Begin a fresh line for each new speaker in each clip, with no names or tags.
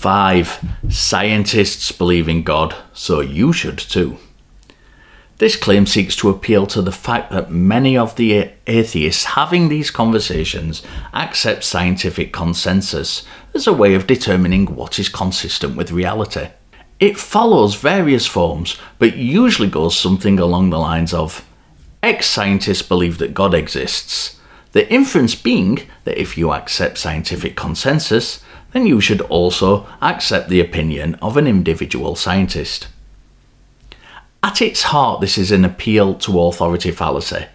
5. Scientists believe in God, so you should too. This claim seeks to appeal to the fact that many of the atheists having these conversations accept scientific consensus as a way of determining what is consistent with reality. It follows various forms, but usually goes something along the lines of, X scientists believe that God exists, the inference being that if you accept scientific consensus, then you should also accept the opinion of an individual scientist. At its heart, this is an appeal to authority fallacy.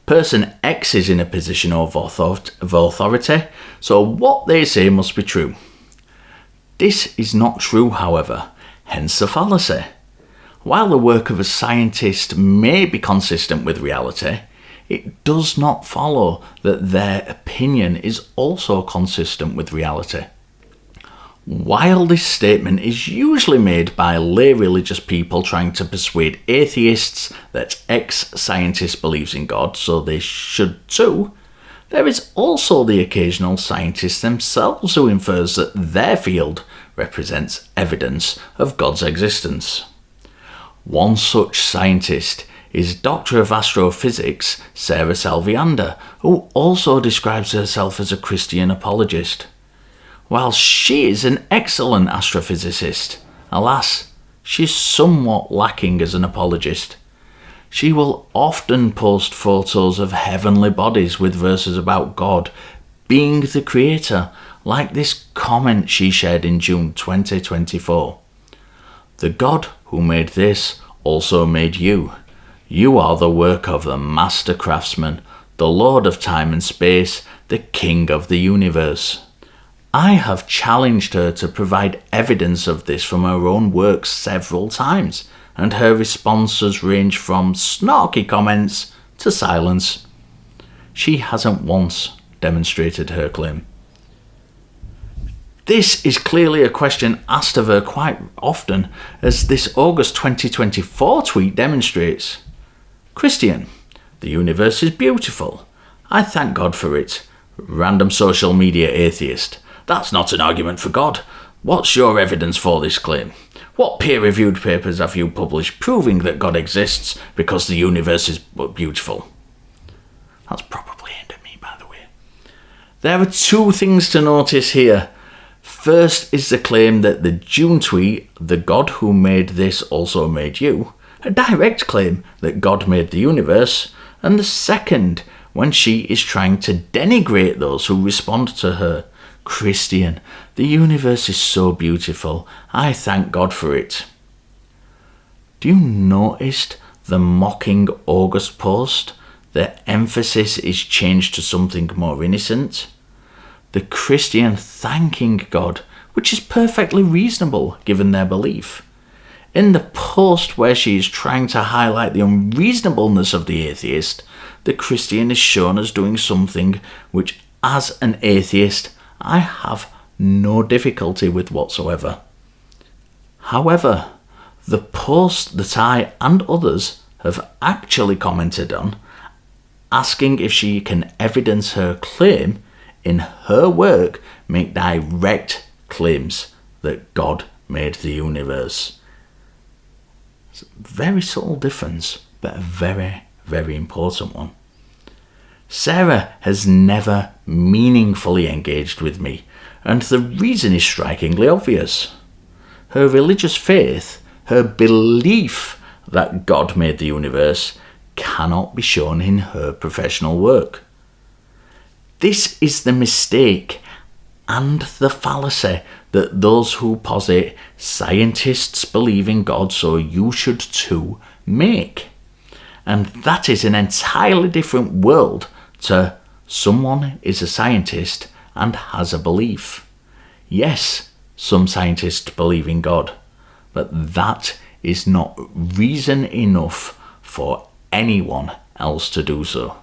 Person X is in a position of authority, so what they say must be true. This is not true, however, hence the fallacy. While the work of a scientist may be consistent with reality, it does not follow that their opinion is also consistent with reality. While this statement is usually made by lay religious people trying to persuade atheists that X scientist believes in God, so they should too, there is also the occasional scientist themselves who infers that their field represents evidence of God's existence. One such scientist is Doctor of Astrophysics Sarah Salviander, who also describes herself as a Christian apologist. While she is an excellent astrophysicist, alas, she's somewhat lacking as an apologist. She will often post photos of heavenly bodies with verses about God being the creator, like this comment she shared in June 2024. The God who made this also made you. You are the work of the master craftsman, the Lord of time and space, the King of the universe. I have challenged her to provide evidence of this from her own works several times, and her responses range from snarky comments to silence. She hasn't once demonstrated her claim. This is clearly a question asked of her quite often, as this August 2024 tweet demonstrates. Christian, the universe is beautiful. I thank God for it. Random social media atheist. That's not an argument for God. What's your evidence for this claim? What peer-reviewed papers have you published proving that God exists because the universe is beautiful? That's probably aimed at me, by the way. There are two things to notice here. First is the claim that the June tweet, the God who made this also made you, a direct claim that God made the universe, and the second, when she is trying to denigrate those who respond to her. Christian, the universe is so beautiful. I thank God for it. Do you notice the mocking August post? The emphasis is changed to something more innocent. The Christian thanking God, which is perfectly reasonable given their belief. In the post where she is trying to highlight the unreasonableness of the atheist, the Christian is shown as doing something which, as an atheist, I have no difficulty with whatsoever. However, the post that I and others have actually commented on, asking if she can evidence her claim in her work, make direct claims that God made the universe. It's a very subtle difference, but a very, very important one. Sarah has never meaningfully engaged with me, and the reason is strikingly obvious. Her religious faith, her belief that God made the universe, cannot be shown in her professional work. This is the mistake and the fallacy that those who posit scientists believe in God, so you should too, make. And that is an entirely different world to someone is a scientist and has a belief. Yes, some scientists believe in God, but that is not reason enough for anyone else to do so.